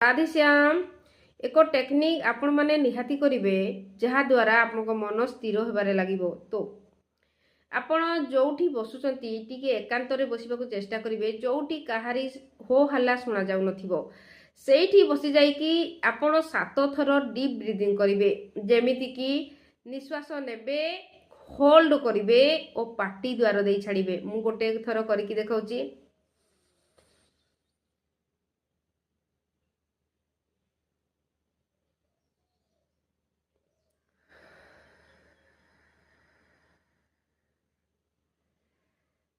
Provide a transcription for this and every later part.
राधेश्याम एक टेक्निक आपण माने निहाती करिवे जहा द्वारा आपनको मन स्थिर होबारे लागिवो। तो आपण जोठी बसुचंती टिके एकांत रे बसिबाकू चेष्टा करिवे, जोठी काहारी हो हल्ला सुना जाउ नथिवो सेठी बसी जाई कि आपण 7 थर डीप ब्रीदिंग करिवे। जेमिति कि निश्वास नेबे, होल्ड करिवे और पाटी द्वार देई छाड़िवे। मु गोटे थर करिकि देखाउची।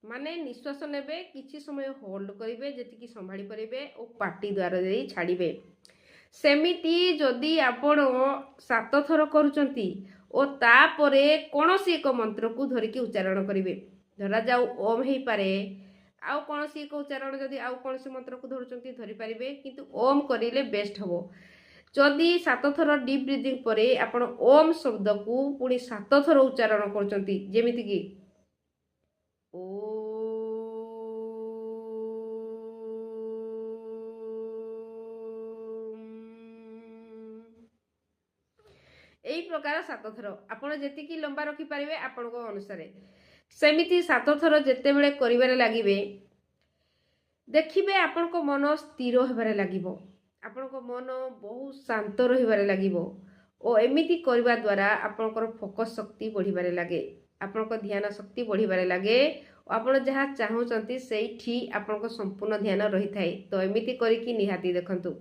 माने निश्वास नेबे, किछि समय होल्ड करिवे जेतिकी संभाली परिबे और पाटी द्वार देई छाड़िबे। सेमिति जदि आपण 7 थर करूचंती और तापरे कोनोसी एक मंत्र को धरिकी उच्चारण करिवे। धरा जाऊ ओम हेई पारे, आउ कोनोसी एक उच्चारण जदि आउ कोनोसी मंत्र को धरुचंती धरि पारिबे, किंतु ओम करिले बेस्ट हबो। जदि 7 थर डीप ब्रीदिंग परे आपण ओम शब्द को पुणी 7 थर उच्चारण करूचंती, जेमिति कि एई प्रकार 7 थर आपण जेतिकी लंबा रखी पारिबे आपनको अनुसार सेमिति 7 थर जेते बेले करिवारे लागिबे, देखिबे आपनको मन स्थिर होबारे लागिबो, आपनको मन बहुत शांत रहिबारे लागिबो। ओ एमिति करबा द्वारा आपनकर फोकस शक्ति बढ़िबारे लागे, आपनको ध्यान शक्ति बढ़िबारे लागे। आपण जहाँ चाहूचंती सेठी आपनको संपूर्ण ध्यान रही थाए। तो एमिति करिकी निहाती देखंतु।